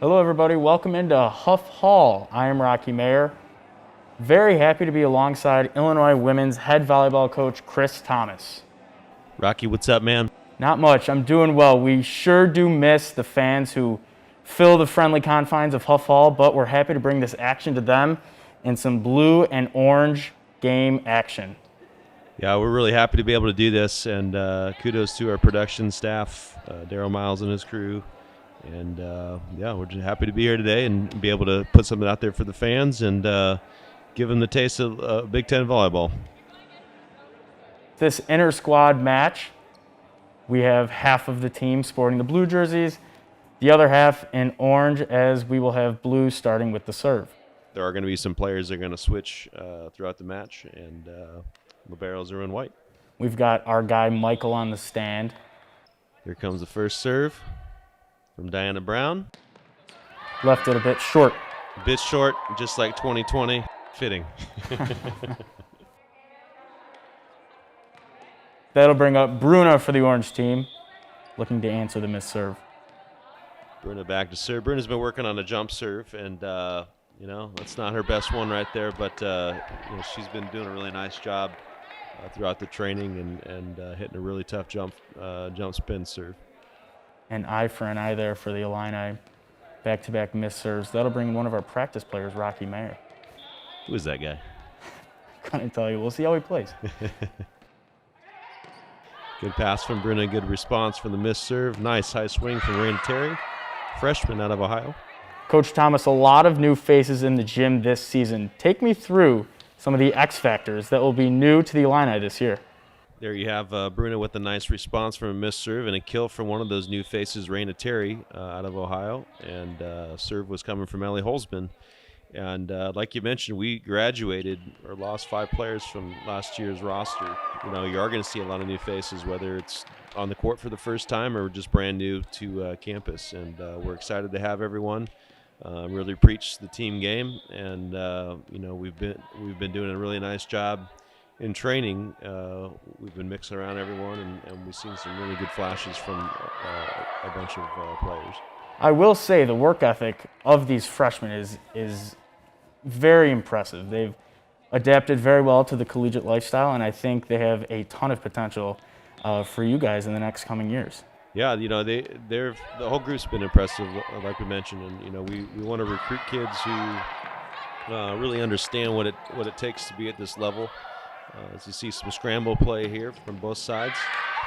Hello everybody, welcome into Huff Hall. I am Rocky Mayer. Very happy to be alongside Illinois women's head volleyball coach, Chris Thomas. Rocky, what's up, man? Not much, I'm doing well. We sure do miss the fans who fill the friendly confines of Huff Hall, but we're happy to bring this action to them in some blue and orange game action. Yeah, we're really happy to be able to do this, and kudos to our production staff, Daryl Miles and his crew. And yeah, we're just happy to be here today and be able to put something out there for the fans and give them the taste of Big Ten volleyball. This inter-squad match, we have half of the team sporting the blue jerseys, the other half in orange, as we will have blue starting with the serve. There are going to be some players that are going to switch throughout the match, and liberos are in white. We've got our guy Michael on the stand. Here comes the first serve from Diana Brown. Left it a bit short. A bit short, just like 2020. Fitting. That'll bring up Bruna for the orange team, looking to answer the missed serve. Bruna back to serve. Bruna's been working on a jump serve, and you know, that's not her best one right there, but you know, she's been doing a really nice job throughout the training and hitting a really tough jump spin serve. An eye for an eye there for the Illini. Back-to-back missed serves. That'll bring one of our practice players, Rocky Mayer. Who is that guy? Couldn't tell you. We'll see how he plays. Good pass from Bruna. Good response from the missed serve. Nice high swing from Raina Terry, freshman out of Ohio. Coach Thomas, a lot of new faces in the gym this season. Take me through some of the X factors that will be new to the Illini this year. There you have Bruna with a nice response from a missed serve and a kill from one of those new faces, Raina Terry, out of Ohio. And serve was coming from Ellie Holzman. And like you mentioned, we graduated or lost 5 players from last year's roster. You know, you are going to see a lot of new faces, whether it's on the court for the first time or just brand new to campus. And we're excited to have everyone really preach the team game. And you know, we've been doing a really nice job in training. We've been mixing around everyone, and we've seen some really good flashes from a bunch of players. I will say the work ethic of these freshmen is very impressive. They've adapted very well to the collegiate lifestyle, and I think they have a ton of potential for you guys in the next coming years. Yeah, you know, the whole group's been impressive, like we mentioned, and you know, we want to recruit kids who really understand what it takes to be at this level. As you see some scramble play here from both sides.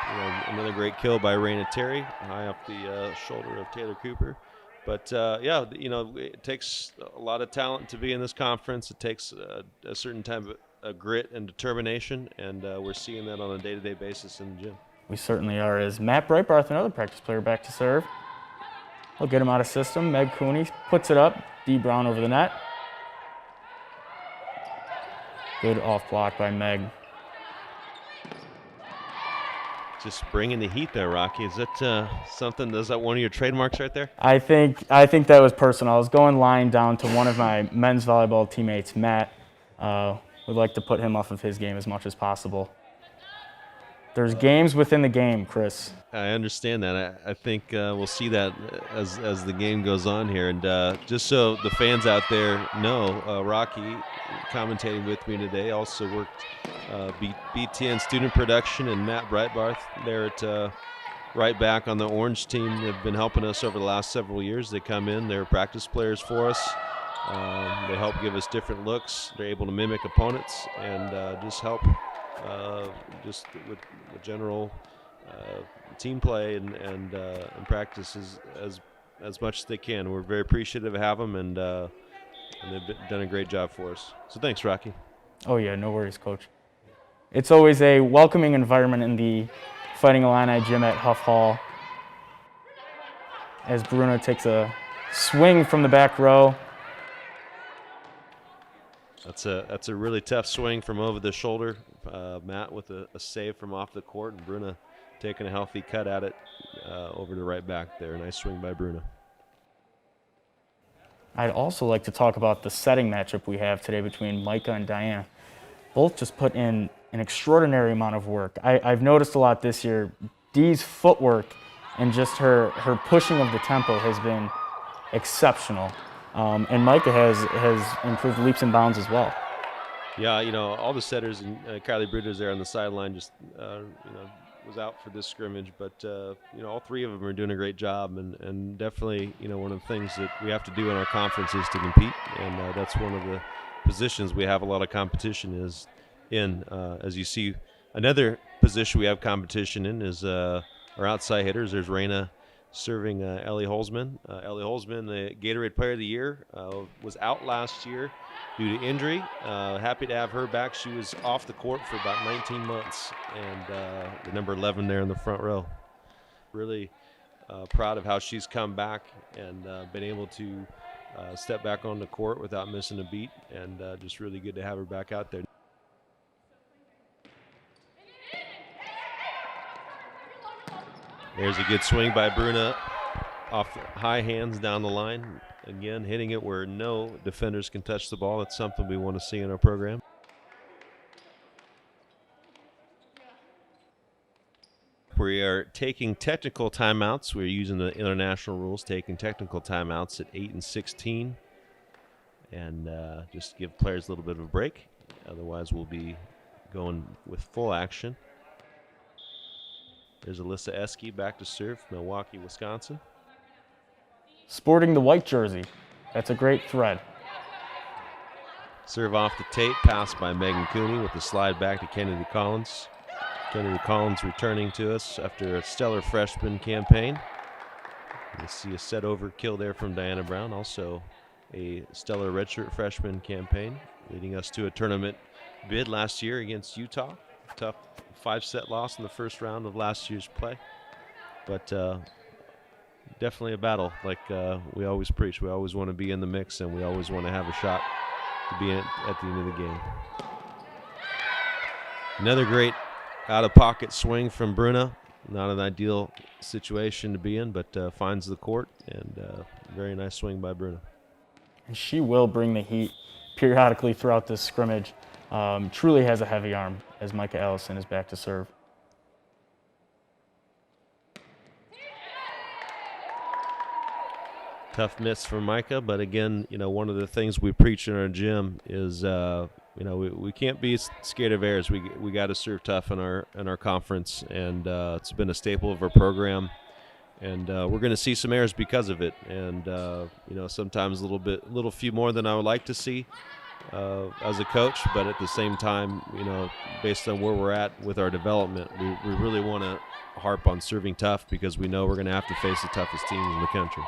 You know, another great kill by Raina Terry, high up the shoulder of Taylor Cooper. But yeah, you know, it takes a lot of talent to be in this conference. It takes a certain type of grit and determination, and we're seeing that on a day-to-day basis in the gym. We certainly are. As Matt Breitbarth, another practice player, back to serve. He'll get him out of system. Meg Cooney puts it up. D. Brown over the net. Good off block by Meg. Just bringing the heat there, Rocky. Is that something? Is that one of your trademarks right there? I think that was personal. I was going lying down to one of my men's volleyball teammates, Matt. Would like to put him off of his game as much as possible. There's games within the game, Chris. I understand that. I think we'll see that as the game goes on here. And just so the fans out there know, Rocky, commentating with me today, also worked BTN student production, and Matt Breitbarth there at right back on the orange team have been helping us over the last several years. They come in, they're practice players for us. They help give us different looks. They're able to mimic opponents and just help just with general team play and practice as much as they can. We're very appreciative of having them, and they've done a great job for us. So thanks, Rocky. Oh yeah, no worries, Coach. It's always a welcoming environment in the Fighting Illini gym at Huff Hall. As Bruno takes a swing from the back row. That's a really tough swing from over the shoulder. Matt with a save from off the court, and Bruna taking a healthy cut at it over to right back there. Nice swing by Bruna. I'd also like to talk about the setting matchup we have today between Micah and Diana. Both just put in an extraordinary amount of work. I've noticed a lot this year. Dee's footwork and just her pushing of the tempo has been exceptional. And Micah has improved leaps and bounds as well. Yeah, all the setters and Kylie Bruder's there on the sideline just, was out for this scrimmage. But, all three of them are doing a great job. And definitely, one of the things that we have to do in our conference is to compete. And that's one of the positions we have a lot of competition is in. As you see, another position we have competition in is our outside hitters. There's Raina serving Ellie Holzman. Ellie Holzman, the Gatorade Player of the Year, was out last year due to injury. Happy to have her back. She was off the court for about 19 months, and the number 11 there in the front row. Really proud of how she's come back and been able to step back on the court without missing a beat, and just really good to have her back out there. There's a good swing by Bruna off high hands down the line. Again, hitting it where no defenders can touch the ball. That's something we want to see in our program. We are taking technical timeouts. We're using the international rules, taking technical timeouts at 8 and 16. And just give players a little bit of a break. Otherwise, we'll be going with full action. There's Alyssa Esky back to serve, Milwaukee, Wisconsin. Sporting the white jersey. That's a great thread. Serve off the tape, pass by Megan Cooney with the slide back to Kennedy Collins. Kennedy Collins returning to us after a stellar freshman campaign. You see a set overkill there from Diana Brown, also a stellar redshirt freshman campaign, leading us to a tournament bid last year against Utah. Tough 5-set loss in the first round of last year's play, but definitely a battle like we always preach. We always want to be in the mix, and we always want to have a shot to be in at the end of the game. Another great out-of-pocket swing from Bruna. Not an ideal situation to be in, but finds the court, and very nice swing by Bruna. And she will bring the heat periodically throughout this scrimmage. Truly has a heavy arm as Micah Allison is back to serve. Tough miss for Micah, but again, one of the things we preach in our gym is, we can't be scared of errors. We got to serve tough in our conference, and it's been a staple of our program. And we're going to see some errors because of it, and sometimes a little few more than I would like to see as a coach, but at the same time, based on where we're at with our development, we really want to harp on serving tough because we know we're going to have to face the toughest teams in the country.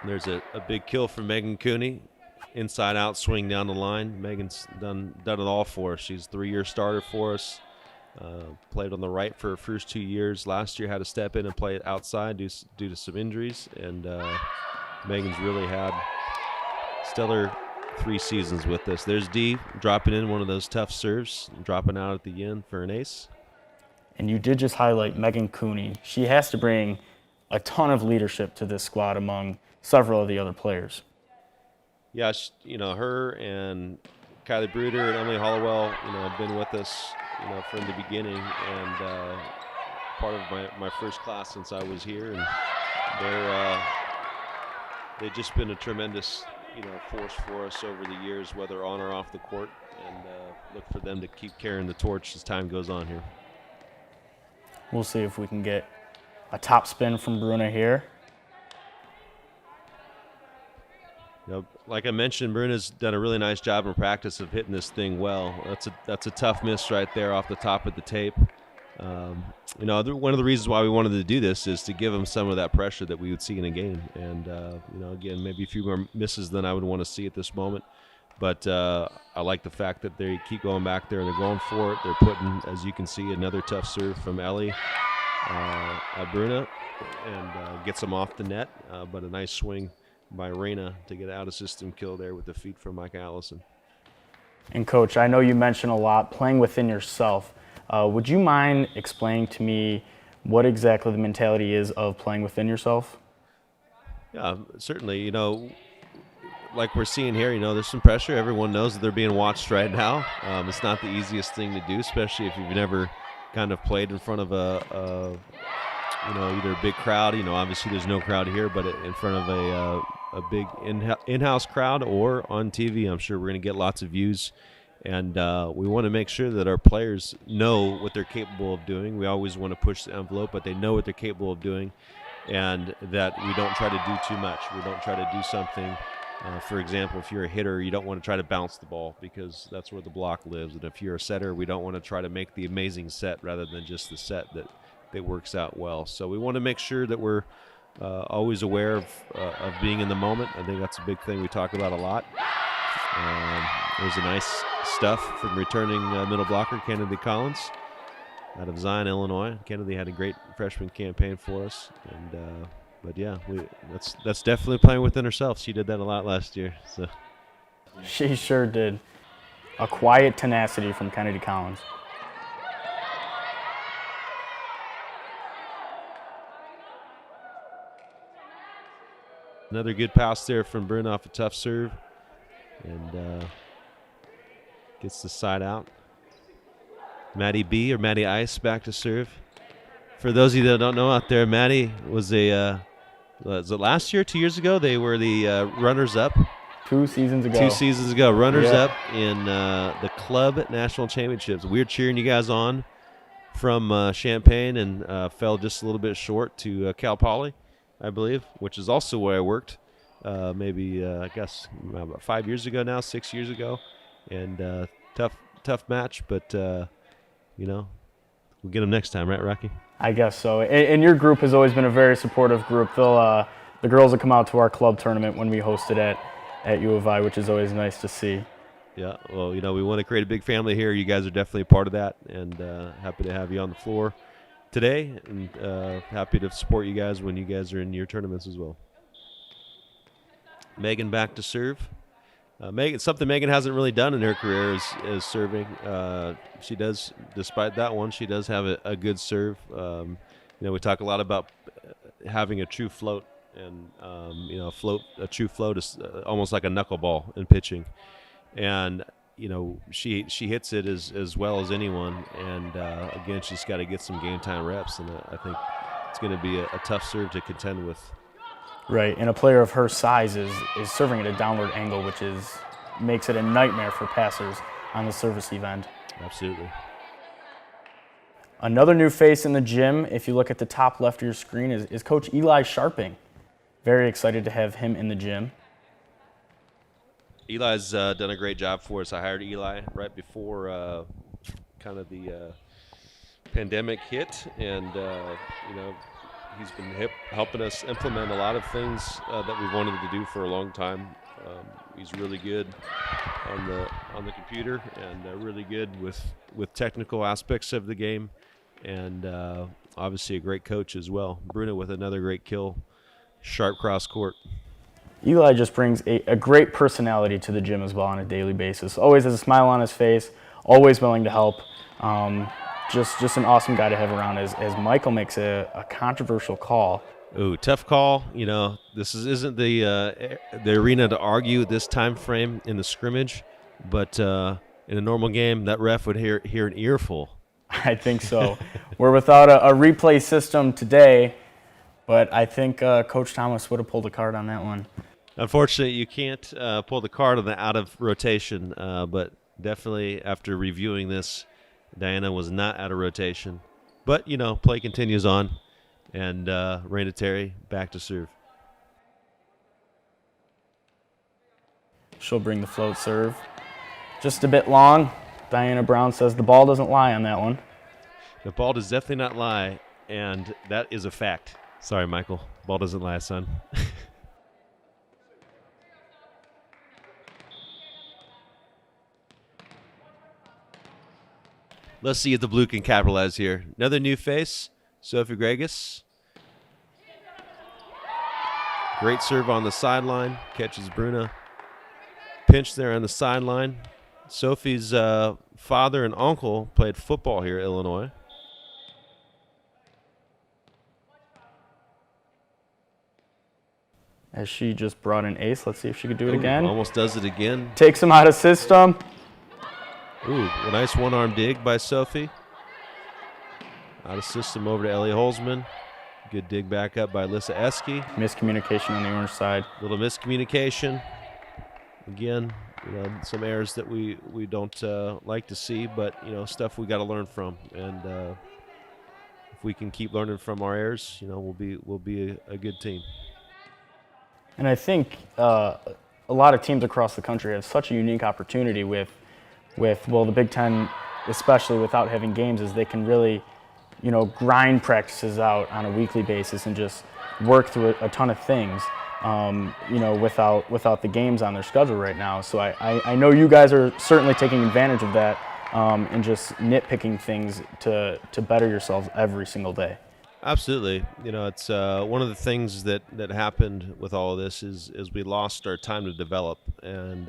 There's a big kill from Megan Cooney. Inside out swing down the line. Megan's done it all for us. She's a 3-year starter for us. Played on the right for her first 2 years. Last year had to step in and play outside due to some injuries. And Megan's really had stellar 3 seasons with us. There's Dee dropping in one of those tough serves, dropping out at the end for an ace. And you did just highlight Megan Cooney. She has to bring a ton of leadership to this squad among several of the other players. Yeah, her and Kylie Bruder and Emily Hollowell, have been with us, from the beginning, and part of my first class since I was here, and they've just been a tremendous, force for us over the years, whether on or off the court, and look for them to keep carrying the torch as time goes on here. We'll see if we can get a top spin from Bruna here. Like I mentioned, Bruna's done a really nice job in practice of hitting this thing well. That's a tough miss right there off the top of the tape. One of the reasons why we wanted to do this is to give them some of that pressure that we would see in a game. And, again, maybe a few more misses than I would want to see at this moment. But I like the fact that they keep going back there and they're going for it. They're putting, as you can see, another tough serve from Ellie Bruna and gets them off the net. But a nice swing by Raina to get out of system kill there with the feet from Micah Allison. And Coach, I know you mentioned a lot playing within yourself. Would you mind explaining to me what exactly the mentality is of playing within yourself? Yeah, certainly. Like we're seeing here, there's some pressure. Everyone knows that they're being watched right now. It's not the easiest thing to do, especially if you've never kind of played in front of a either a big crowd. Obviously there's no crowd here, but in front of a big in-house crowd or on TV, I'm sure we're going to get lots of views. And we want to make sure that our players know what they're capable of doing. We always want to push the envelope, but they know what they're capable of doing, and that we don't try to do too much. We don't try to do something. For example, if you're a hitter, you don't want to try to bounce the ball because that's where the block lives. And if you're a setter, we don't want to try to make the amazing set rather than just the set that works out well. So we want to make sure that we're always aware of being in the moment. I think that's a big thing we talk about a lot. There's a nice stuff from returning middle blocker Kennedy Collins out of Zion, Illinois. Kennedy had a great freshman campaign for us, and but yeah, that's definitely playing within herself. She did that a lot last year. So She sure did. A quiet tenacity from Kennedy Collins. Another good pass there from Bruna off a tough serve, and gets the side out. Maddie B or Maddie Ice back to serve. For those of you that don't know out there, Maddie was was it last year, 2 years ago? They were the runners-up. 2 seasons ago. 2 seasons ago, runners-up in the club national championships. We were cheering you guys on from Champaign, and fell just a little bit short to Cal Poly, I believe, which is also where I worked. Maybe I guess about 5 years ago now, 6 years ago, and tough match, but we'll get them next time, right, Rocky? I guess so. And your group has always been a very supportive group. The girls will come out to our club tournament when we host it at U of I, which is always nice to see. Yeah, well, we want to create a big family here. You guys are definitely a part of that, and happy to have you on the floor today, and happy to support you guys when you guys are in your tournaments as well. Megan back to serve. Something Megan hasn't really done in her career is serving. She does, despite that one, she does have a good serve. We talk a lot about having a true float, and a true float is almost like a knuckleball in pitching, and she hits it as well as anyone. And again, she's got to get some game time reps, and I think it's going to be a tough serve to contend with. Right, and a player of her size is serving at a downward angle, which makes it a nightmare for passers on the service event. Absolutely. Another new face in the gym, if you look at the top left of your screen, is Coach Eli Sharping. Very excited to have him in the gym. Eli's done a great job for us. I hired Eli right before kind of the pandemic hit, and he's been helping us implement a lot of things that we've wanted to do for a long time. He's really good on the computer, and really good with technical aspects of the game, and obviously a great coach as well. Bruna with another great kill, sharp cross court. Eli just brings a great personality to the gym as well on a daily basis. Always has a smile on his face, always willing to help. Just an awesome guy to have around as Michael makes a controversial call. Ooh, tough call. This isn't the arena to argue at this time frame in the scrimmage, but in a normal game, that ref would hear an earful. I think so. We're without a replay system today, but I think Coach Thomas would have pulled a card on that one. Unfortunately, you can't pull the card on the out of rotation, but definitely after reviewing this, Diana was not out of rotation. But, play continues on, and Raina Terry back to serve. She'll bring the float serve. Just a bit long. Diana Brown says the ball doesn't lie on that one. The ball does definitely not lie, and that is a fact. Sorry, Michael. Ball doesn't lie, son. Let's see if the blue can capitalize here. Another new face, Sophie Gregus. Great serve on the sideline. Catches Bruna. Pinch there on the sideline. Sophie's father and uncle played football here at Illinois. As she just brought an ace. Let's see if she could do it again. Almost does it again. Takes him out of system. Ooh, a nice one-arm dig by Sophie. Out of system over to Ellie Holzman. Good dig back up by Alyssa Eske. Miscommunication on the Orange side. Little miscommunication. Again, some errors that we don't like to see, but stuff we got to learn from. And if we can keep learning from our errors, we'll be a good team. And I think a lot of teams across the country have such a unique opportunity with the Big Ten, especially without having games, is they can really, grind practices out on a weekly basis and just work through a ton of things, without the games on their schedule right now. So I know you guys are certainly taking advantage of that and just nitpicking things to better yourselves every single day. Absolutely. It's one of the things that happened with all of this is we lost our time to develop, and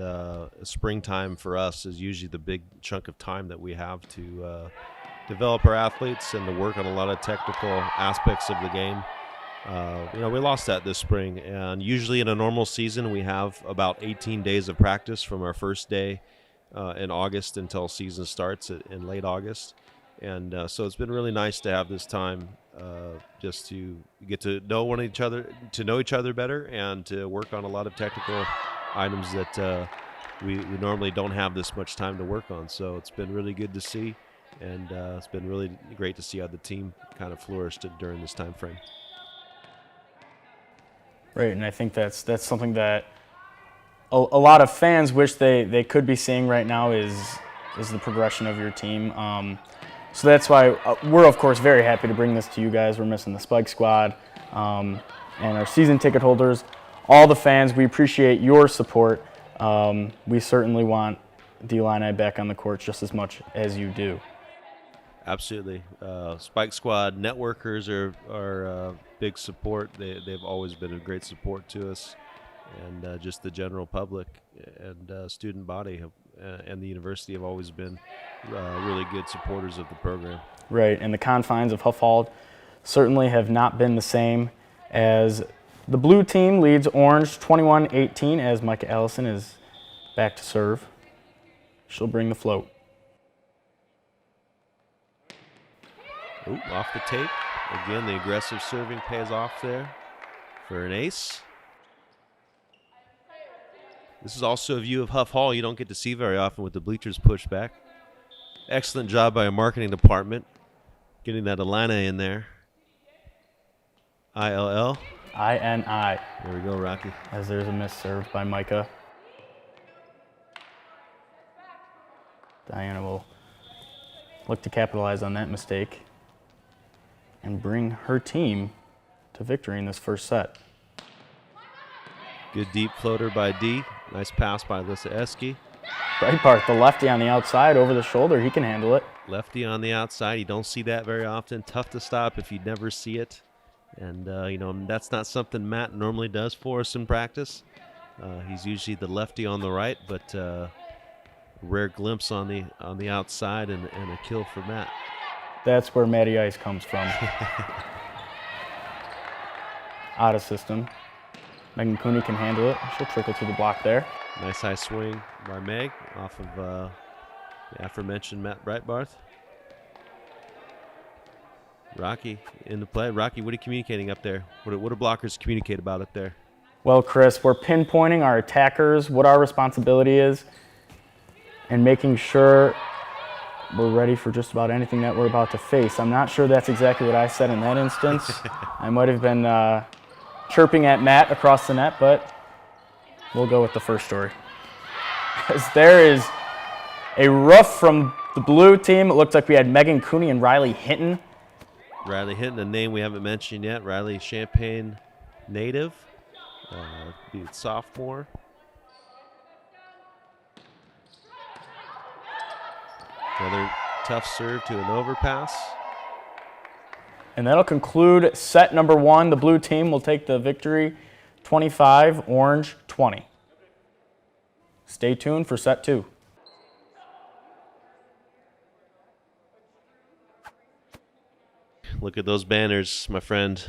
springtime for us is usually the big chunk of time that we have to develop our athletes and to work on a lot of technical aspects of the game. We lost that this spring, and usually in a normal season we have about 18 days of practice from our first day in August until season starts in late August. And so it's been really nice to have this time just to get to know each other better, and to work on a lot of technical items that we normally don't have this much time to work on. So it's been really good to see, and it's been really great to see how the team kind of flourished during this time frame. Right, and I think that's something that a lot of fans wish they could be seeing right now is the progression of your team. So that's why we're, of course, very happy to bring this to you guys. We're missing the Spike Squad and our season ticket holders, all the fans. We appreciate your support. We certainly want the Illini back on the court just as much as you do. Absolutely. Spike Squad networkers are big support. They've always been a great support to us, and just the general public and student body and the university have always been really good supporters of the program. Right, and the confines of Huff Hall certainly have not been the same, as the blue team leads Orange 21-18 as Micah Allison is back to serve. She'll bring the float. Ooh, off the tape. Again, the aggressive serving pays off there for an ace. This is also a view of Huff Hall you don't get to see very often with the bleachers pushed back. Excellent job by our marketing department getting that Illini in there. ILL. INI. There we go, Rocky. As there's a miss served by Micah. Diana will look to capitalize on that mistake and bring her team to victory in this first set. Good deep floater by D. Nice pass by Alyssa Eske. Breitbart, the lefty on the outside, over the shoulder. He can handle it. Lefty on the outside. You don't see that very often. Tough to stop if you never see it. And, that's not something Matt normally does for us in practice. He's usually the lefty on the right, but rare glimpse on the outside and a kill for Matt. That's where Matty Ice comes from. Out of system. Megan Cooney can handle it. She'll trickle to the block there. Nice high swing by Meg off of the aforementioned Matt Breitbarth. Rocky in the play. Rocky, what are you communicating up there? What do blockers communicate about up there? Well, Chris, we're pinpointing our attackers, what our responsibility is, and making sure we're ready for just about anything that we're about to face. I'm not sure that's exactly what I said in that instance. I might have been chirping at Matt across the net, but we'll go with the first story. As there is a rough from the blue team. It looked like we had Megan Cooney and Riley Hinton. Riley Hinton, a name we haven't mentioned yet. Riley, Champaign native, sophomore. Another tough serve to an overpass. And that'll conclude set number one. The blue team will take the victory, 25, Orange 20. Stay tuned for set two. Look at those banners, my friend.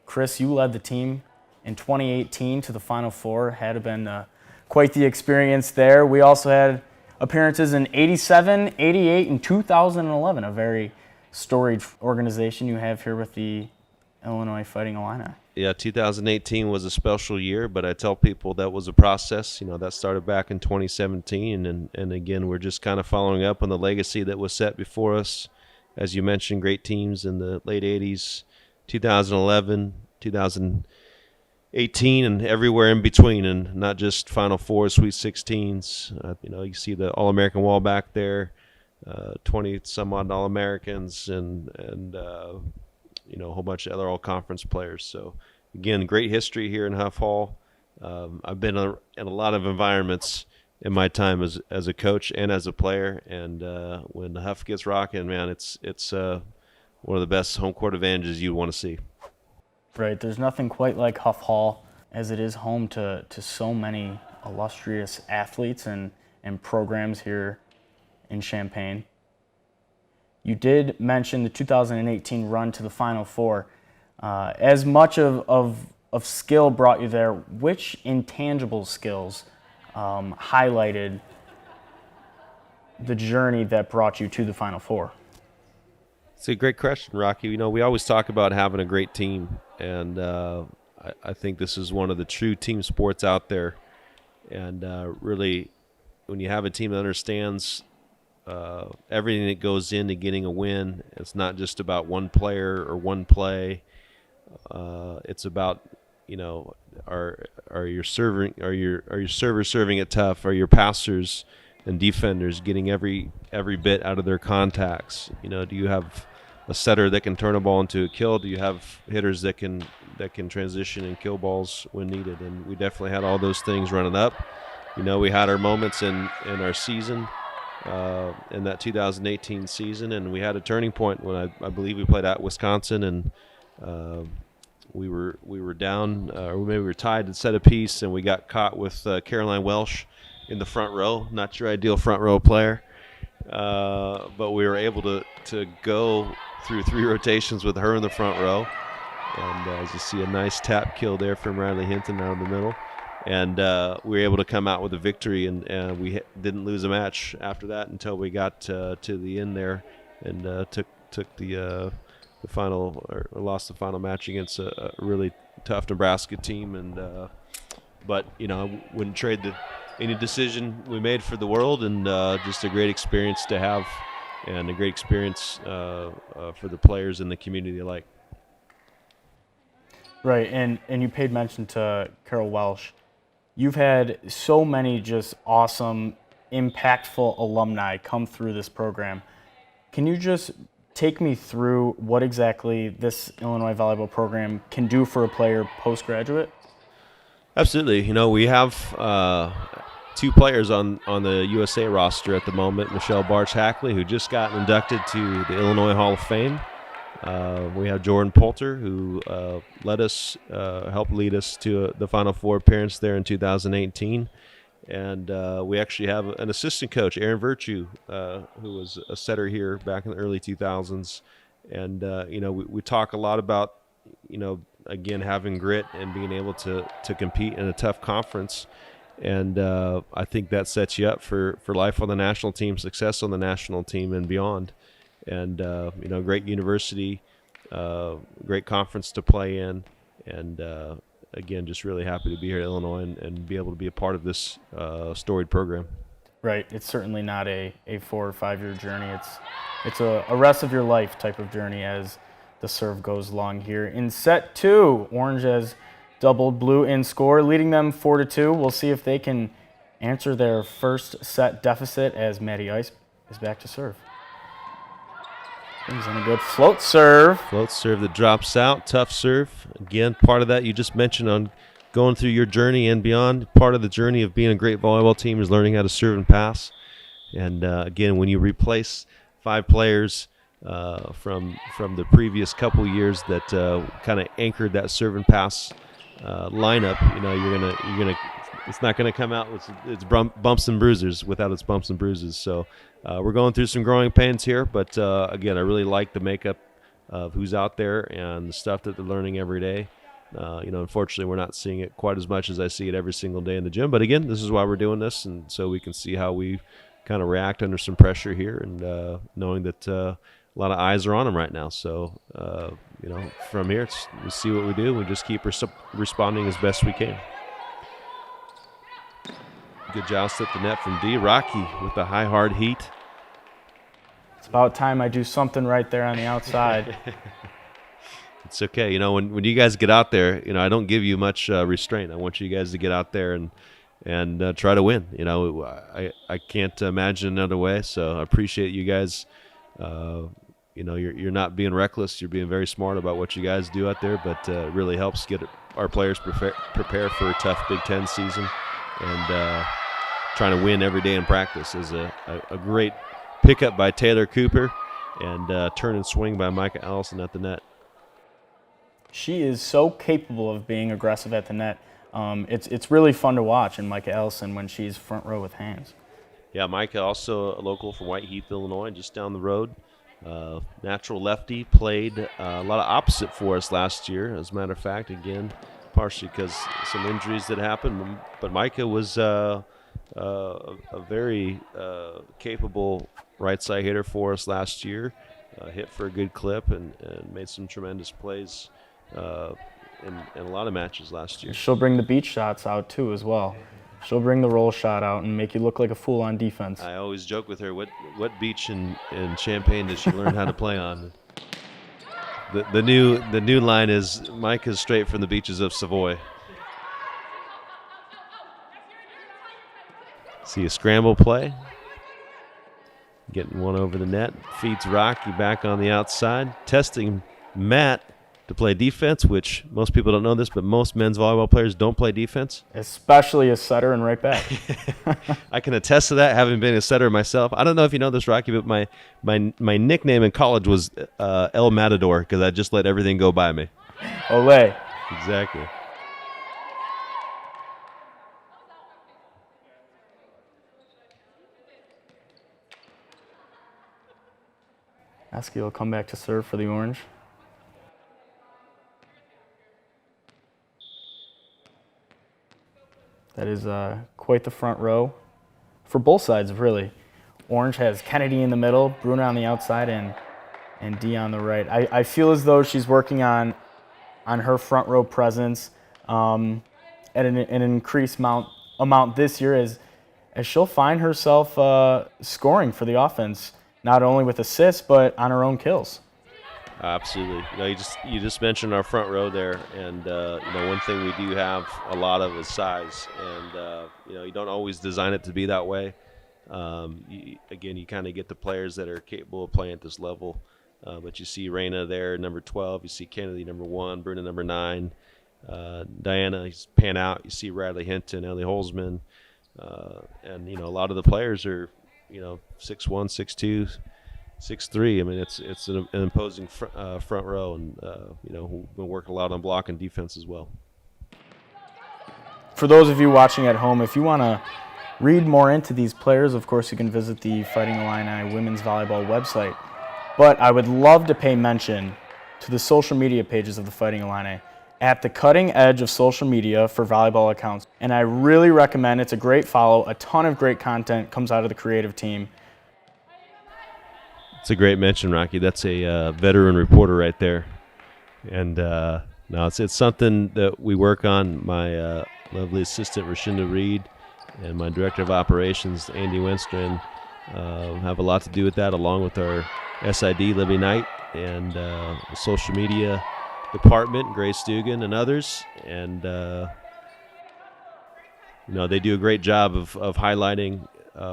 Chris, you led the team in 2018 to the Final Four. Had been quite the experience there. We also had appearances in 87, 88, and 2011. A very storied organization you have here with the Illinois Fighting Illini. Yeah, 2018 was a special year, but I tell people that was a process. That started back in 2017, and again, we're just kind of following up on the legacy that was set before us. As you mentioned, great teams in the late 80s, 2011, 2018, and everywhere in between, and not just Final Four, Sweet 16s. You see the All-American wall back there, 20 some odd All-Americans, and a whole bunch of other all-conference players. So, again, great history here in Huff Hall. I've been in a lot of environments in my time as a coach and as a player, and when the Huff gets rocking, man, it's one of the best home court advantages you want to see. Right. There's nothing quite like Huff Hall, as it is home to so many illustrious athletes and programs here in Champaign. You did mention the 2018 run to the Final Four. As much of skill brought you there, which intangible skills highlighted the journey that brought you to the Final Four? It's a great question, Rocky. We always talk about having a great team, and I think this is one of the true team sports out there. And really, when you have a team that understands everything that goes into getting a win, it's not just about one player or one play. It's about are your servers serving it tough? Are your passers and defenders getting every bit out of their contacts? Do you have a setter that can turn a ball into a kill? Do you have hitters that can transition and kill balls when needed? And we definitely had all those things running up. We had our moments in our season. In that 2018 season, and we had a turning point when I believe we played at Wisconsin, and we were down, or maybe we were tied to set a piece, and we got caught with Caroline Welsh in the front row. Not your ideal front row player, but we were able to go through 3 rotations with her in the front row, and as you see, a nice tap kill there from Riley Hinton out of the middle. And we were able to come out with a victory, and we didn't lose a match after that until we got to the end there, and took the final, or lost the final match against a really tough Nebraska team. And but I wouldn't trade any decision we made for the world, and just a great experience to have, and a great experience for the players and the community alike. Right, and you paid mention to Carol Welsh. You've had so many just awesome, impactful alumni come through this program. Can you just take me through what exactly this Illinois volleyball program can do for a player postgraduate? Absolutely. We have 2 players on the USA roster at the moment. Michelle Barch-Hackley, who just got inducted to the Illinois Hall of Fame. We have Jordan Poulter, who helped lead us to the Final Four appearance there in 2018. And we actually have an assistant coach, Aaron Virtue, who was a setter here back in the early 2000s. And, we talk a lot about, again, having grit and being able to compete in a tough conference. And I think that sets you up for life on the national team, success on the national team and beyond. And, great university, great conference to play in. And, again, just really happy to be here at Illinois and be able to be a part of this storied program. Right. It's certainly not a 4 or 5 year journey. It's a rest of your life type of journey as the serve goes long here. In set 2, Orange has doubled Blue in score, leading them 4-2. We'll see if they can answer their first set deficit as Maddie Ice is back to serve. Brings in a good float serve. Float serve that drops out. Tough serve. Again, part of that you just mentioned on going through your journey and beyond. Part of the journey of being a great volleyball team is learning how to serve and pass. And, again, when you replace 5 players from the previous couple years that kind of anchored that serve and pass lineup, you're gonna it's not gonna come out with its bumps and bruises without its bumps and bruises. So we're going through some growing pains here, but again, I really like the makeup of who's out there and the stuff that they're learning every day. Unfortunately, we're not seeing it quite as much as I see it every single day in the gym. But again, this is why we're doing this, and so we can see how we kind of react under some pressure here, and knowing that a lot of eyes are on them right now. So from here, we see what we do. We just keep responding as best we can. Good joust at the net from D. Rocky with the high, hard heat. It's about time I do something right there on the outside. It's okay. When you guys get out there, I don't give you much restraint. I want you guys to get out there and try to win. I can't imagine another way. So I appreciate you guys. You're not being reckless. You're being very smart about what you guys do out there, but it really helps get our players prepare for a tough Big Ten season. And trying to win every day in practice is a great pickup by Taylor Cooper and turn and swing by Micah Allison at the net. She is so capable of being aggressive at the net. It's really fun to watch in Micah Ellison when she's front row with hands. Yeah, Micah also a local from Whiteheath, Illinois, just down the road. Natural lefty, played a lot of opposite for us last year, as a matter of fact, again, partially because some injuries that happened. But Micah was a very capable right side hitter for us last year, hit for a good clip and made some tremendous plays in a lot of matches last year. She'll bring the beach shots out too as well. She'll bring the roll shot out and make you look like a fool on defense. I always joke with her, what beach in Champaign did she learn how to play on? The new line is Micah's straight from the beaches of Savoy. See a scramble play. Getting one over the net. Feeds Rocky back on the outside. Testing Matt to play defense, which most people don't know this, but most men's volleyball players don't play defense. Especially a setter and right back. I can attest to that, having been a setter myself. I don't know if you know this, Rocky, but my nickname in college was El Matador because I just let everything go by me. Olé. Exactly. Askey will come back to serve for the Orange. That is quite the front row for both sides, really. Orange has Kennedy in the middle, Bruna on the outside, and Dee on the right. I feel as though she's working on her front row presence at an increased amount this year as she'll find herself scoring for the offense, not only with assists, but on her own kills. Absolutely. You just mentioned our front row there, and one thing we do have a lot of is size, and you don't always design it to be that way. You kind of get the players that are capable of playing at this level, but you see Raina there, number 12. You see Kennedy, number 1. Bruna, number 9. Diana, he's pan out. You see Riley Hinton, Ellie Holzman, and a lot of the players are 6'1", 6'2". 6'3". I mean, it's an imposing front row, and we've been working a lot on block and defense as well. For those of you watching at home, if you want to read more into these players, of course, you can visit the Fighting Illini women's volleyball website. But I would love to pay mention to the social media pages of the Fighting Illini, at the cutting edge of social media for volleyball accounts. And I really recommend, it's a great follow. A ton of great content comes out of the creative team. It's a great mention, Rocky. That's a veteran reporter right there. And no, it's something that we work on. My lovely assistant, Rashinda Reed, and my director of operations, Andy Wenstrom, have a lot to do with that, along with our SID, Libby Knight, and the social media department, Grace Dugan, and others. And, they do a great job of highlighting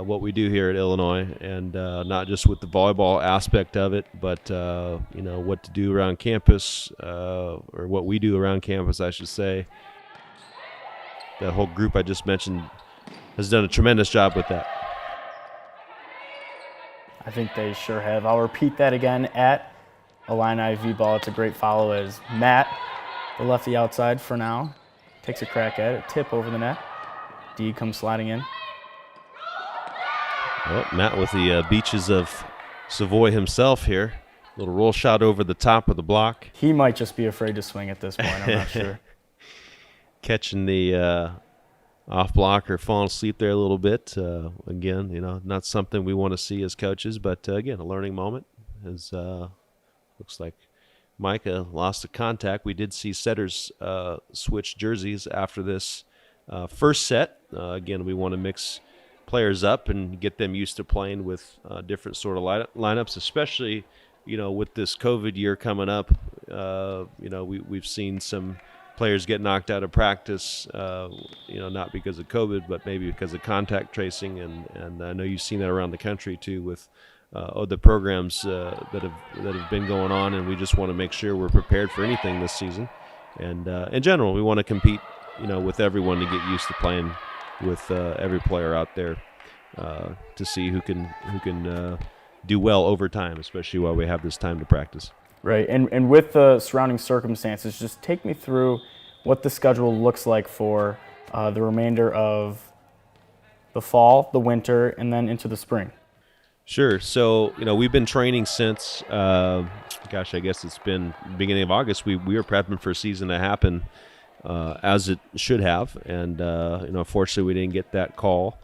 what we do here at Illinois, and not just with the volleyball aspect of it, but what to do around campus, or what we do around campus, I should say. That whole group I just mentioned has done a tremendous job with that. I think they sure have. I'll repeat that again, at Illini V-Ball. It's a great follow as Matt, the lefty outside for now, takes a crack at it, tip over the net. D comes sliding in. Well, Matt with the beaches of Savoy himself here. Little roll shot over the top of the block. He might just be afraid to swing at this point. I'm not sure. Catching the off block or falling asleep there a little bit. Again, not something we want to see as coaches, but again, a learning moment. As looks like Micah lost the contact. We did see setters switch jerseys after this first set. Again, we want to mix players up and get them used to playing with different sort of lineups, especially, with this COVID year coming up. We've seen some players get knocked out of practice, not because of COVID, but maybe because of contact tracing. And I know you've seen that around the country too with the programs that have been going on, and we just want to make sure we're prepared for anything this season. And in general, we want to compete, with everyone to get used to playing with every player out there to see who can do well over time, especially while we have this time to practice. Right, and with the surrounding circumstances, just take me through what the schedule looks like for the remainder of the fall, the winter, and then into the spring. Sure. So, we've been training since, I guess it's been beginning of August. We were prepping for a season to happen as it should have. And, unfortunately, we didn't get that call.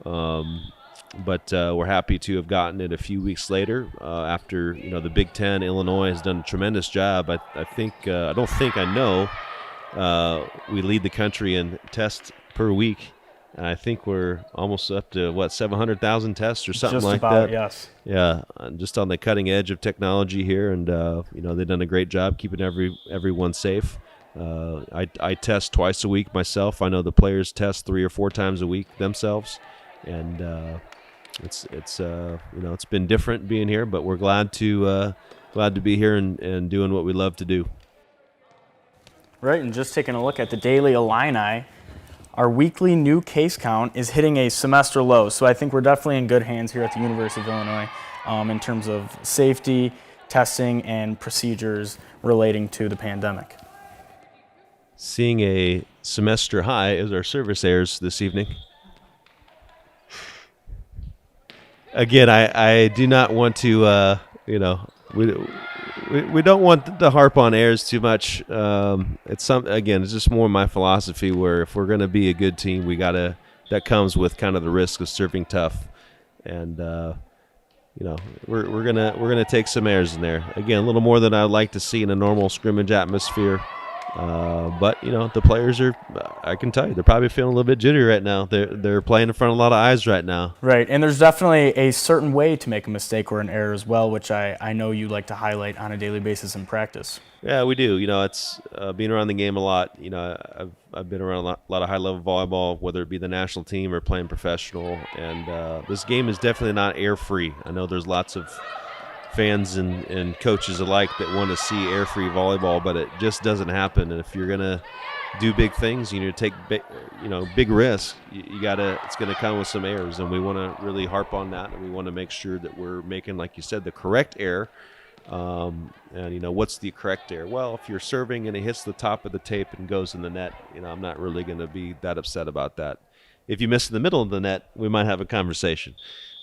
But we're happy to have gotten it a few weeks later after, the Big Ten. Illinois has done a tremendous job. I know we lead the country in tests per week. And I think we're almost up to, 700,000 tests or something like that? Yes. Yeah, just on the cutting edge of technology here. And, they've done a great job keeping everyone safe. I test twice a week myself. I know the players test 3 or 4 times a week themselves. And it's been different being here, but we're glad to be here and doing what we love to do. Right, and just taking a look at the daily Illini, our weekly new case count is hitting a semester low. So I think we're definitely in good hands here at the University of Illinois in terms of safety, testing, and procedures relating to the pandemic. Seeing a semester high as our service airs this evening. Again, I do not want to, we don't want to harp on airs too much. It's just more my philosophy where if we're going to be a good team, that comes with kind of the risk of serving tough. And, we're gonna take some airs in there. Again, a little more than I'd like to see in a normal scrimmage atmosphere. But the players I can tell you, they're probably feeling a little bit jittery right now. They're playing in front of a lot of eyes right now. Right, and there's definitely a certain way to make a mistake or an error as well, which I know you like to highlight on a daily basis in practice. Yeah, we do. It's being around the game a lot. I've been around a lot of high-level volleyball, whether it be the national team or playing professional, and this game is definitely not air-free. I know there's lots of fans and coaches alike that want to see air-free volleyball, but it just doesn't happen. And if you're gonna do big things, you need to take big risks. It's gonna come with some errors, and we want to really harp on that, and we want to make sure that we're making, like you said, the correct error. And what's the correct error? Well, if you're serving and it hits the top of the tape and goes in the net, I'm not really going to be that upset about that. If you miss in the middle of the net, we might have a conversation.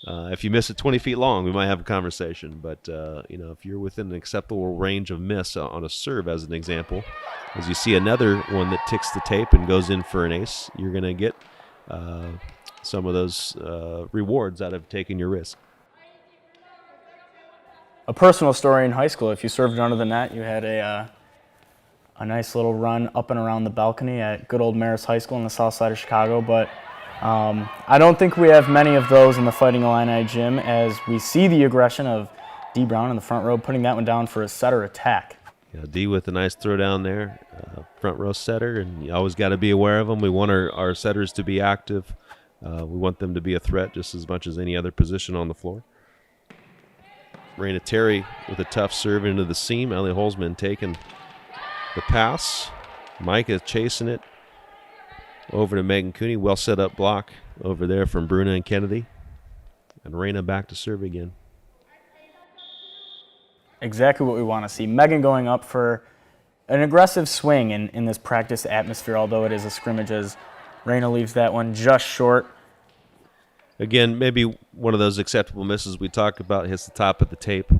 If you miss it 20 feet long, we might have a conversation. But, if you're within an acceptable range of miss on a serve, as an example, as you see another one that ticks the tape and goes in for an ace, you're going to get some of those rewards out of taking your risk. A personal story in high school, if you served under the net, you had a nice little run up and around the balcony at good old Marist High School on the south side of Chicago, but I don't think we have many of those in the Fighting Illini gym, as we see the aggression of D. Brown in the front row, putting that one down for a setter attack. Yeah, D with a nice throw down there, front row setter, and you always got to be aware of them. We want our setters to be active. We want them to be a threat just as much as any other position on the floor. Raina Terry with a tough serve into the seam. Ellie Holzman taking the pass. Micah chasing it over to Megan Cooney. Well set up block over there from Bruna and Kennedy. And Raina back to serve again. Exactly what we want to see. Megan going up for an aggressive swing in this practice atmosphere, although it is a scrimmage, as Raina leaves that one just short. Again, maybe one of those acceptable misses we talked about, hits the top of the tape,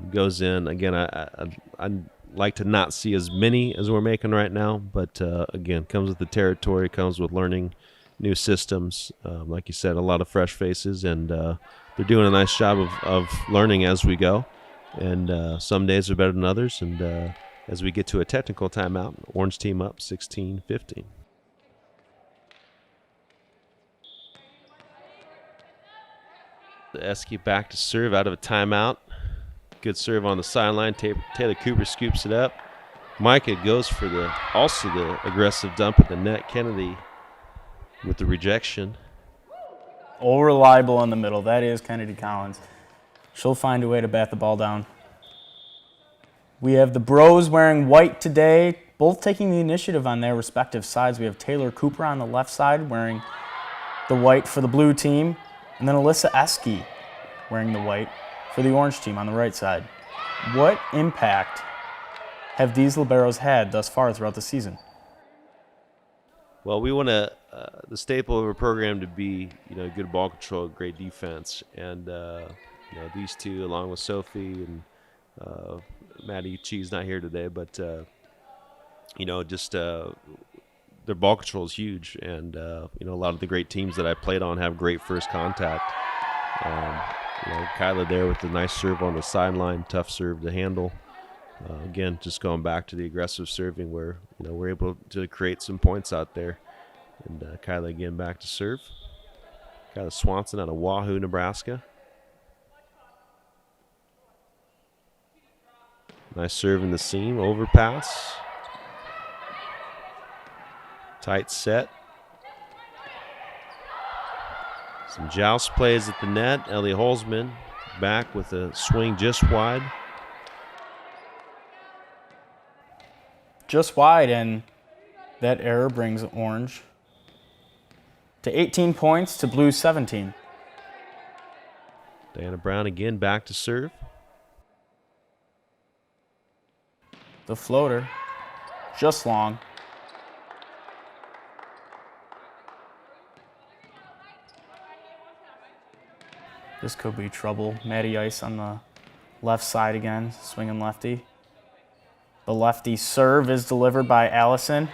goes in. Again, I'd like to not see as many as we're making right now, but again, comes with the territory, comes with learning new systems. Like you said, a lot of fresh faces, and they're doing a nice job of learning as we go. and some days are better than others. And as we get to a technical timeout, Orange team up 16-15. Eske back to serve out of a timeout. Good serve on the sideline. Taylor Cooper scoops it up. Micah goes for the aggressive dump at the net. Kennedy with the rejection. All reliable in the middle. That is Kennedy Collins. She'll find a way to bat the ball down. We have the Bros wearing white today, both taking the initiative on their respective sides. We have Taylor Cooper on the left side wearing the white for the blue team, and then Alyssa Eske wearing the white for the orange team on the right side. What impact have these liberos had thus far throughout the season? Well, we want the staple of our program to be, good ball control, great defense, and these two, along with Sophie and Maddie Chee's not here today, but their ball control is huge, and a lot of the great teams that I played on have great first contact. Kyla there with the nice serve on the sideline, tough serve to handle. Again, just going back to the aggressive serving where we're able to create some points out there. And Kyla again back to serve. Kyla Swanson out of Wahoo, Nebraska. Nice serve in the seam, overpass. Tight set. Some joust plays at the net. Ellie Holzman back with a swing just wide. Just wide, and that error brings Orange to 18 points to Blue 17. Diana Brown again back to serve. The floater, just long. This could be trouble. Maddie Ice on the left side again, swinging lefty. The lefty serve is delivered by Allison.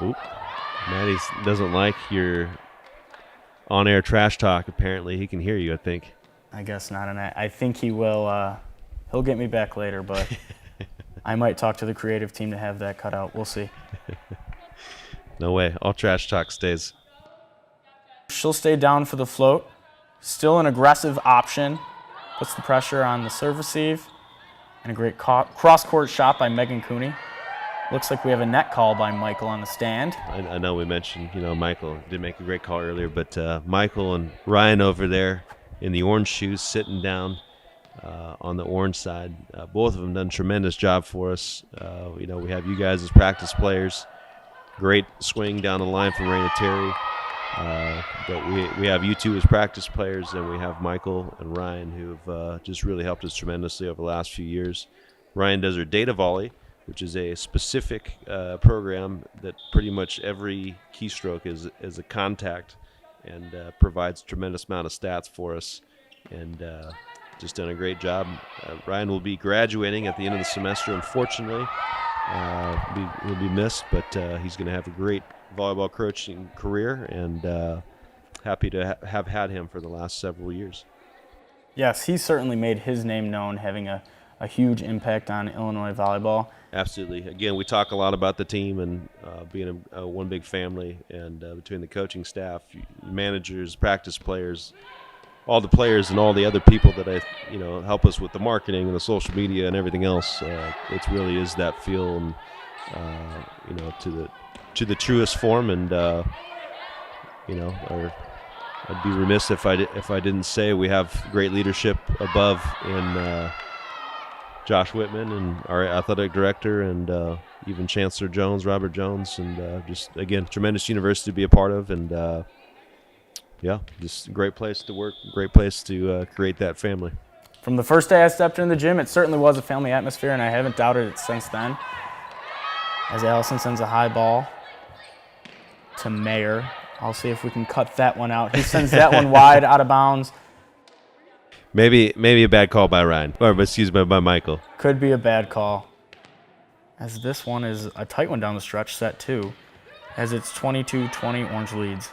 Oop. Maddie doesn't like your on-air trash talk, apparently. He can hear you, I think. I guess not, and I think he will. He'll get me back later, but I might talk to the creative team to have that cut out. We'll see. No way. All trash talk stays. She'll stay down for the float. Still an aggressive option. Puts the pressure on the serve receive. And a great cross-court shot by Megan Cooney. Looks like we have a net call by Michael on the stand. I know we mentioned, Michael did make a great call earlier, but Michael and Ryan over there in the orange shoes sitting down on the orange side. Both of them done a tremendous job for us. We have you guys as practice players. Great swing down the line from Raina Terry. But we have you two as practice players, and we have Michael and Ryan who have just really helped us tremendously over the last few years. Ryan does her data volley, which is a specific program that pretty much every keystroke is a contact, and provides a tremendous amount of stats for us, and just done a great job. Ryan will be graduating at the end of the semester, unfortunately. He'll be missed, but he's going to have a great volleyball coaching career, and happy to have had him for the last several years. Yes, he certainly made his name known, having a huge impact on Illinois volleyball. Absolutely. Again, we talk a lot about the team and being a one big family, and between the coaching staff, managers, practice players, all the players and all the other people that help us with the marketing and the social media and everything else. It really is that feel, and to the truest form. And I'd be remiss if I didn't say we have great leadership above in Josh Whitman and our athletic director, and even Chancellor Jones, Robert Jones, and just again tremendous university to be a part of, and just a great place to work, great place to create that family. From the first day I stepped in the gym, it certainly was a family atmosphere, and I haven't doubted it since then. As Allison sends a high ball to Mayer. I'll see if we can cut that one out. He sends that one wide, out of bounds. Maybe a bad call by Ryan, or excuse me, by Michael. Could be a bad call. As this one is a tight one down the stretch, set 2, as it's 22-20, Orange leads.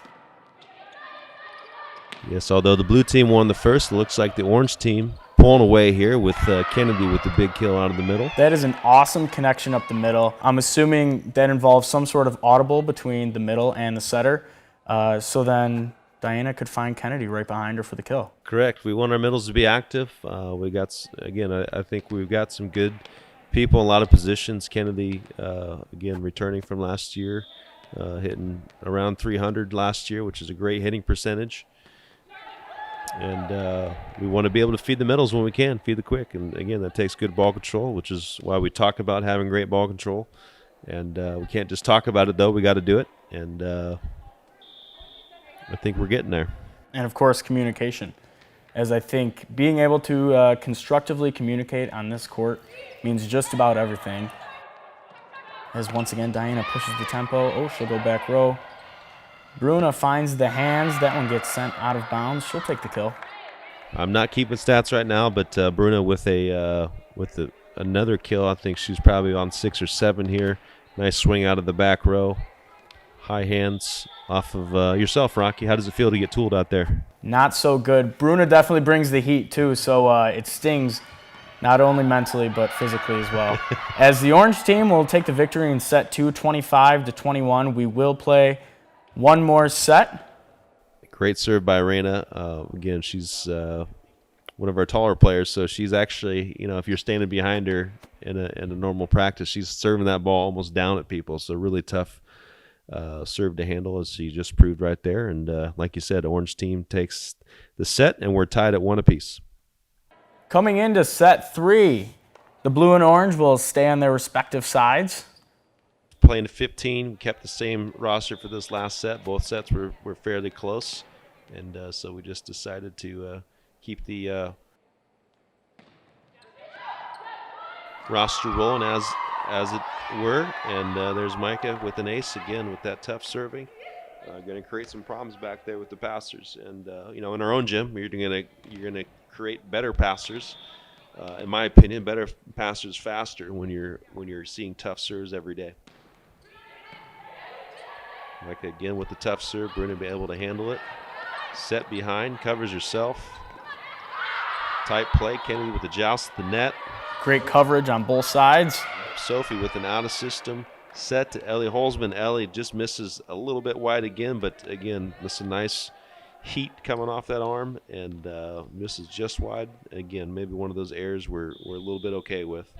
Yes, although the blue team won the first, it looks like the orange team pulling away here with Kennedy with the big kill out of the middle. That is an awesome connection up the middle. I'm assuming that involves some sort of audible between the middle and the setter. So then Diana could find Kennedy right behind her for the kill. Correct. We want our middles to be active. We got, again, I think we've got some good people in a lot of positions. Kennedy, again, returning from last year, hitting around 300 last year, which is a great hitting percentage. And we want to be able to feed the middles when we can, feed the quick. And, again, that takes good ball control, which is why we talk about having great ball control. And we can't just talk about it, though. We got to do it. And I think we're getting there. And, of course, communication. As I think being able to constructively communicate on this court means just about everything. As, once again, Diana pushes the tempo. Oh, she'll go back row. Bruna finds the hands. That one gets sent out of bounds. She'll take the kill. I'm not keeping stats right now, but Bruna with another kill. I think she's probably on 6 or 7 here. Nice swing out of the back row. High hands off of yourself, Rocky. How does it feel to get tooled out there? Not so good. Bruna definitely brings the heat, too, so it stings not only mentally but physically as well. As the orange team will take the victory in set 2, 25-21. We will play one more set. Great serve by Reina. Again, she's one of our taller players, so she's actually, if you're standing behind her in a normal practice, she's serving that ball almost down at people. So really tough serve to handle, as she just proved right there. And like you said, orange team takes the set, and we're tied at 1 apiece. Coming into set 3, the blue and orange will stay on their respective sides. Playing 15, kept the same roster for this last set. Both sets were fairly close, and so we just decided to keep the roster rolling as it were. And there's Micah with an ace again with that tough serving. Going to create some problems back there with the passers. And in our own gym, you're gonna create better passers. In my opinion, better passers faster when you're seeing tough serves every day. Micah again with the tough serve. Bruna be able to handle it. Set behind, covers herself. Tight play. Kennedy with the joust at the net. Great coverage on both sides. Sophie with an out of system. Set to Ellie Holzman. Ellie just misses a little bit wide again, but again, this is a nice heat coming off that arm, and misses just wide. Again, maybe one of those errors we're a little bit okay with.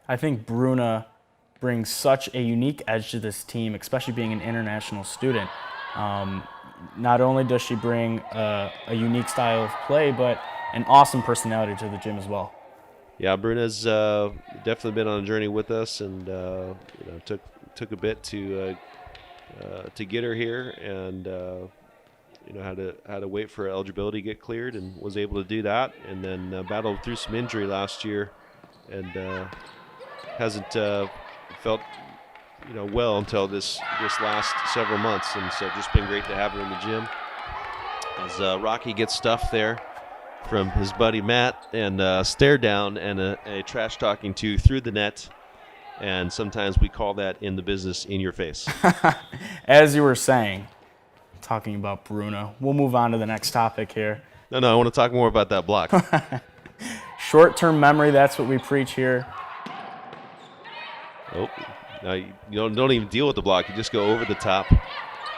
I think Bruna brings such a unique edge to this team, especially being an international student. Not only does she bring a unique style of play, but an awesome personality to the gym as well. Yeah, Bruna's definitely been on a journey with us, and took a bit to get her here, and had to wait for her eligibility to get cleared, and was able to do that, and then battled through some injury last year, and hasn't felt well until this last several months, and so just been great to have her in the gym. As Rocky gets stuffed there from his buddy Matt, and stare down and a trash talking to through the net, and sometimes we call that in the business in your face. As you were saying, talking about Bruna, we'll move on to the next topic here. No, I want to talk more about that block. Short-term memory, that's what we preach here. Oh, now you don't even deal with the block. You just go over the top.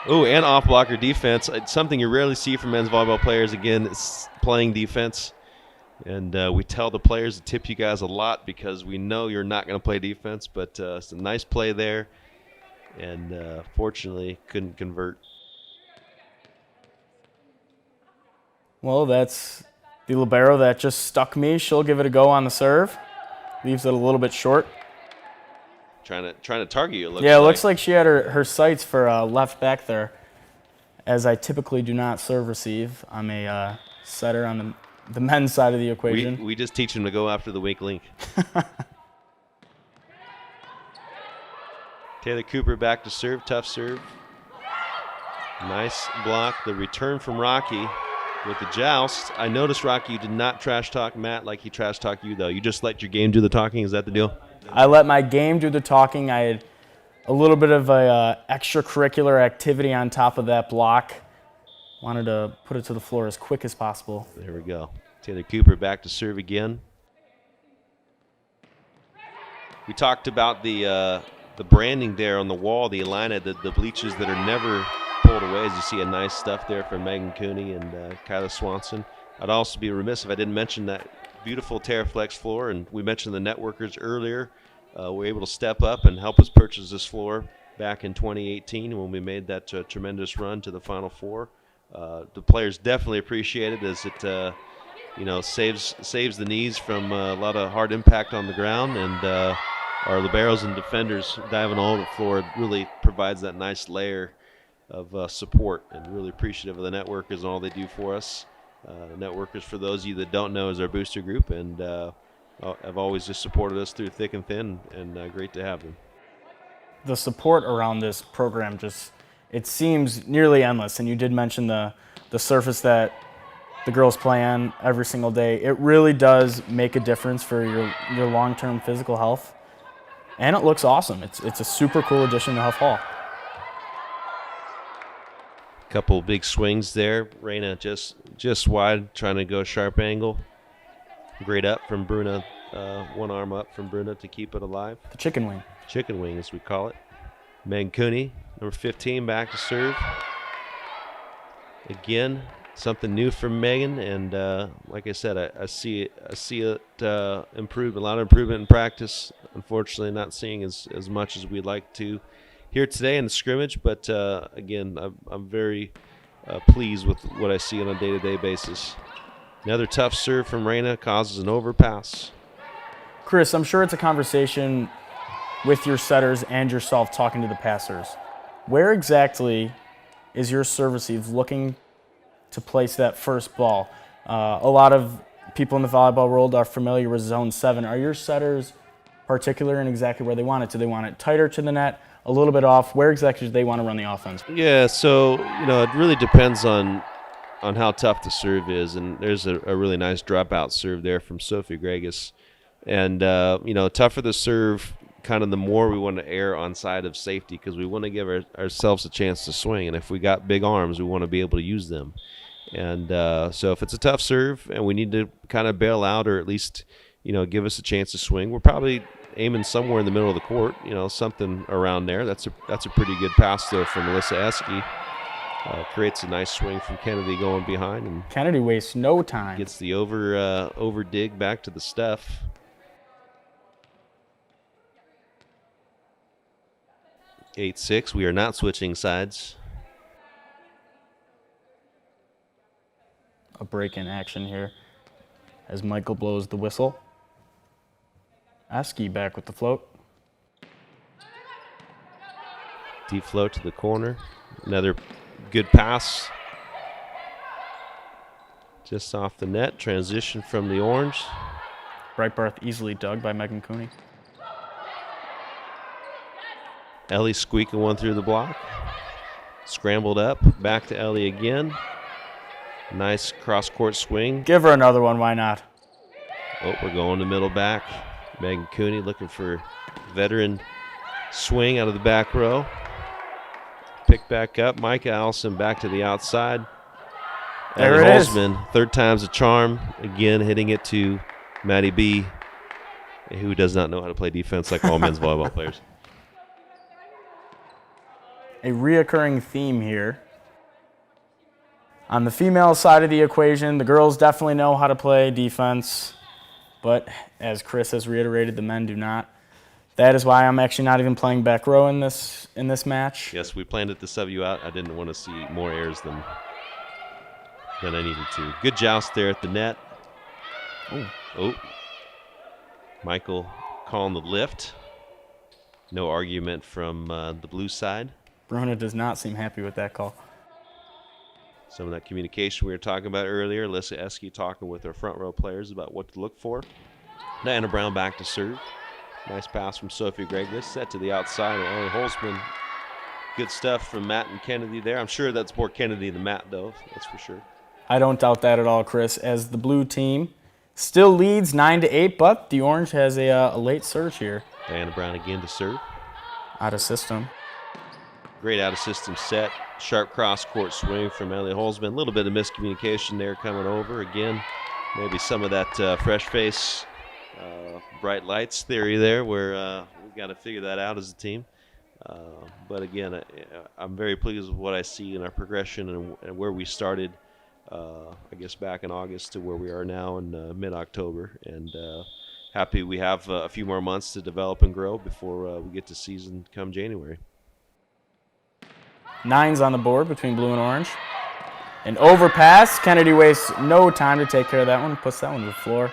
Oh, and off-blocker defense. It's something you rarely see from men's volleyball players. Again, it's playing defense. And we tell the players to tip you guys a lot because we know you're not going to play defense. But it's a nice play there. And fortunately, couldn't convert. Well, that's the libero that just stuck me. She'll give it a go on the serve. Leaves it a little bit short. Trying to target you, it looks like she had her sights for left back there, as I typically do not serve receive. I'm a setter on the men's side of the equation. We just teach them to go after the weak link. Taylor Cooper back to serve, tough serve. Nice block. The return from Rocky with the joust. I noticed, Rocky, you did not trash talk Matt like he trash talked you, though. You just let your game do the talking. Is that the deal? I let my game do the talking. I had a little bit of a extracurricular activity on top of that block. wanted to put it to the floor as quick as possible. There we go. Taylor Cooper back to serve again. We talked about the branding there on the wall, the Illini, the bleachers that are never pulled away. As you see, a nice stuff there from Megan Cooney and Kyla Swanson. I'd also be remiss if I didn't mention that beautiful TerraFlex floor, and we mentioned the networkers earlier. Were able to step up and help us purchase this floor back in 2018 when we made that tremendous run to the Final Four. The players definitely appreciate it, as it saves the knees from a lot of hard impact on the ground, and our liberos and defenders diving all over the floor. It really provides that nice layer of support, and really appreciative of the networkers and all they do for us. Networkers, for those of you that don't know, is our booster group, and have always just supported us through thick and thin, and great to have them. The support around this program it seems nearly endless, and you did mention the surface that the girls play on every single day. It really does make a difference for your long-term physical health, and it looks awesome. It's a super cool addition to Huff Hall. Couple big swings there. Reyna just wide, trying to go sharp angle. Great up from Bruna, one arm up from Bruna to keep it alive. The chicken wing. Chicken wing, as we call it. Megan Cooney, number 15, back to serve. Again, something new from Megan, and like I said, I see it improve, a lot of improvement in practice. Unfortunately, not seeing as much as we'd like to here today in the scrimmage, but again, I'm very pleased with what I see on a day-to-day basis. Another tough serve from Reyna causes an overpass. Chris, I'm sure it's a conversation with your setters and yourself talking to the passers. Where exactly is your serve receive looking to place that first ball? A lot of people in the volleyball world are familiar with zone 7. Are your setters particular in exactly where they want it? Do they want it tighter to the net, a little bit off? Where exactly do they want to run the offense? Yeah, so it really depends on how tough the serve is, and there's a really nice dropout serve there from Sophie Gregas. And tougher the serve, kind of the more we want to err on side of safety, because we want to give ourselves a chance to swing, and if we got big arms, we want to be able to use them. And so if it's a tough serve and we need to kind of bail out, or at least give us a chance to swing, we're probably aiming somewhere in the middle of the court, something around there. That's a pretty good pass though from Melissa Eske. Creates a nice swing from Kennedy going behind, and Kennedy wastes no time. Gets the over dig back to the Steph. (8-6). We are not switching sides. A break in action here as Michael blows the whistle. Eske back with the float. Deep float to the corner. Another good pass. Just off the net. Transition from the Orange. Right berth easily dug by Megan Cooney. Ellie squeaking one through the block. Scrambled up. Back to Ellie again. Nice cross-court swing. Give her another one. Why not? Oh, we're going to middle back. Megan Cooney looking for veteran swing out of the back row. Pick back up. Micah Allison back to the outside. There it is. Holzman, third time's a charm. Again, hitting it to Maddie B, who does not know how to play defense like all men's volleyball players. A reoccurring theme here. On the female side of the equation, the girls definitely know how to play defense, but as Chris has reiterated, the men do not. That is why I'm actually not even playing back row in this match. Yes, we planned it to sub you out. I didn't want to see more errors than I needed to. Good joust there at the net. Oh. Michael calling the lift. No argument from the blue side. Bruna does not seem happy with that call. Some of that communication we were talking about earlier. Alyssa Eske talking with our front row players about what to look for. Diana Brown back to serve. Nice pass from Sophie Gregas. Set to the outside of Ellie Holzman. Good stuff from Matt and Kennedy there. I'm sure that's more Kennedy than Matt, though. That's for sure. I don't doubt that at all, Chris, as the blue team still leads 9-8, but the Orange has a late surge here. Diana Brown again to serve. Out of system. Great out of system set. Sharp cross-court swing from Ellie Holzman. A little bit of miscommunication there coming over. Again, maybe some of that fresh face, bright lights theory there where we've got to figure that out as a team. But again, I'm very pleased with what I see in our progression and where we started, I guess, back in August to where we are now in mid-October. And happy we have a few more months to develop and grow before we get to season come January. 9's on the board between blue and orange. An overpass. Kennedy wastes no time to take care of that one. Puts that one to the floor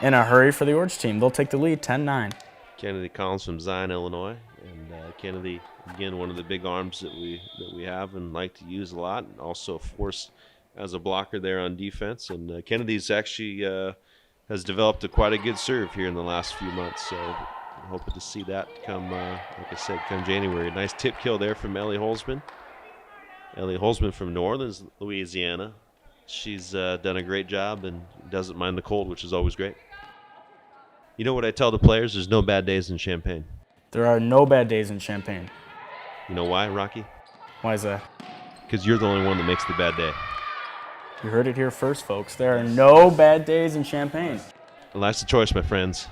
in a hurry for the orange team. They'll take the lead, 10-9. Kennedy Collins from Zion, Illinois. And Kennedy, again, one of the big arms that we have and like to use a lot, and also a force as a blocker there on defense. And Kennedy's actually has developed quite a good serve here in the last few months. So I'm hoping to see that come, like I said, come January. Nice tip kill there from Ellie Holzman. Ellie Holzman from New Orleans, Louisiana. She's done a great job and doesn't mind the cold, which is always great. You know what I tell the players? There's no bad days in Champaign. There are no bad days in Champaign. You know why, Rocky? Why is that? Because you're the only one that makes the bad day. You heard it here first, folks. There are no bad days in Champaign. Life's a choice, my friends.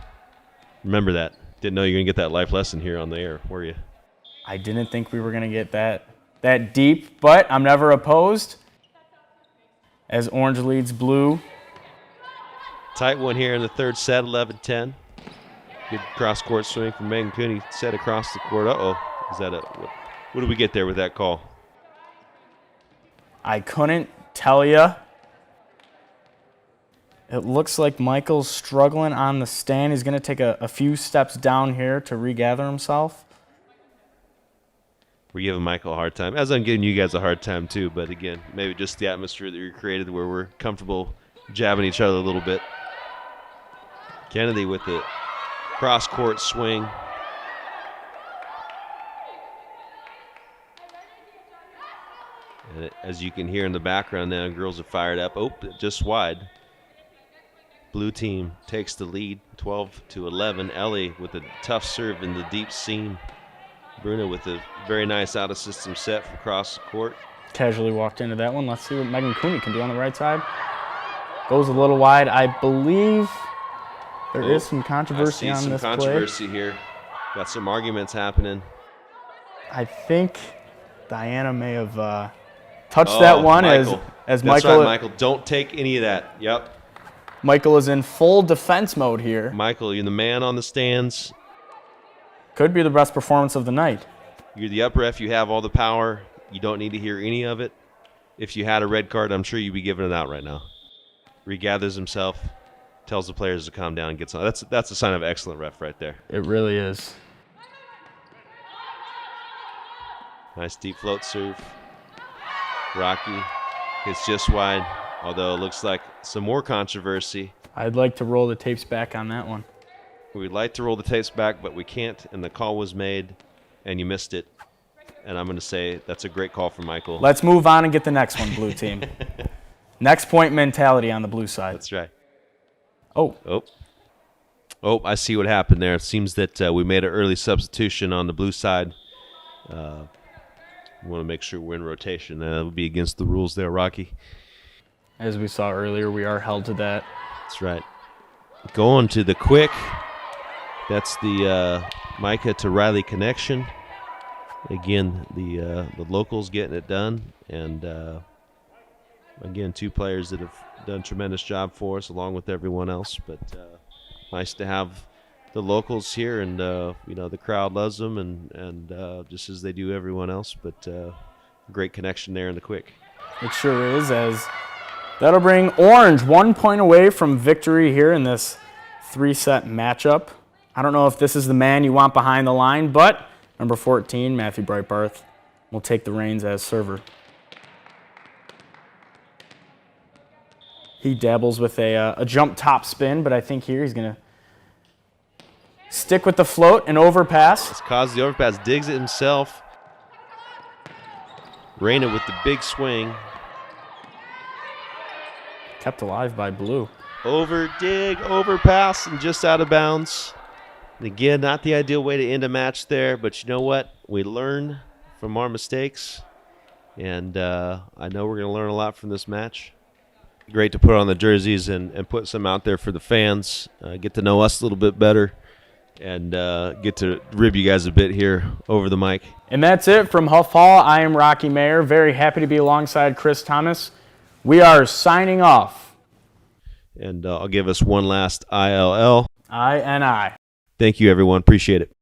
Remember that. Didn't know you were going to get that life lesson here on the air, were you? I didn't think we were going to get that deep, but I'm never opposed as orange leads blue. Tight one here in the third set, 11-10. Good cross-court swing from Megan Cooney, set across the court. Uh-oh. Is that what did we get there with that call? I couldn't tell you. It looks like Michael's struggling on the stand. He's going to take a few steps down here to regather himself. We're giving Michael a hard time, as I'm giving you guys a hard time too. But again, maybe just the atmosphere that you created where we're comfortable jabbing each other a little bit. Kennedy with the cross-court swing. And as you can hear in the background now, girls are fired up. Oh, just wide. Blue team takes the lead, 12-11. Ellie with a tough serve in the deep seam. Bruna with a very nice out-of-system set from across the court. Casually walked into that one. Let's see what Megan Cooney can do on the right side. Goes a little wide. I believe there is some controversy on this play. I see some controversy here. Got some arguments happening. I think Diana may have touched that one Michael. as That's Michael. Right, Michael. Don't take any of that. Yep. Michael is in full defense mode here. Michael, you're the man on the stands. Could be the best performance of the night. You're the up ref. You have all the power. You don't need to hear any of it. If you had a red card, I'm sure you'd be giving it out right now. Regathers himself, tells the players to calm down and gets on. That's a sign of excellent ref right there. It really is. Nice deep float serve. Rocky hits just wide, although it looks like some more controversy. I'd like to roll the tapes back on that one. We'd like to roll the tapes back, but we can't, and the call was made, and you missed it. And I'm going to say that's a great call from Michael. Let's move on and get the next one, blue team. Next point mentality on the blue side. That's right. Oh, I see what happened there. It seems that we made an early substitution on the blue side. We want to make sure we're in rotation. That would be against the rules there, Rocky. As we saw earlier, we are held to that. That's right. Going to the quick. That's the Micah to Riley connection. Again, the locals getting it done. And, again, two players that have done a tremendous job for us along with everyone else. But nice to have the locals here. And, the crowd loves them and just as they do everyone else. But great connection there in the quick. It sure is, as that'll bring Orange 1 point away from victory here in this 3-set matchup. I don't know if this is the man you want behind the line, but number 14, Matthew Breitbarth, will take the reins as server. He dabbles with a jump top spin, but I think here he's going to stick with the float and overpass. It's caused the overpass, digs it himself. Reyna with the big swing. Kept alive by blue. Over dig, overpass, and just out of bounds. And again, not the ideal way to end a match there, but you know what? We learn from our mistakes, and I know we're going to learn a lot from this match. Great to put on the jerseys and put some out there for the fans, get to know us a little bit better, and get to rib you guys a bit here over the mic. And that's it from Huff Hall. I am Rocky Mayer. Very happy to be alongside Chris Thomas. We are signing off. And I'll give us one last ILL. I. Thank you, everyone. Appreciate it.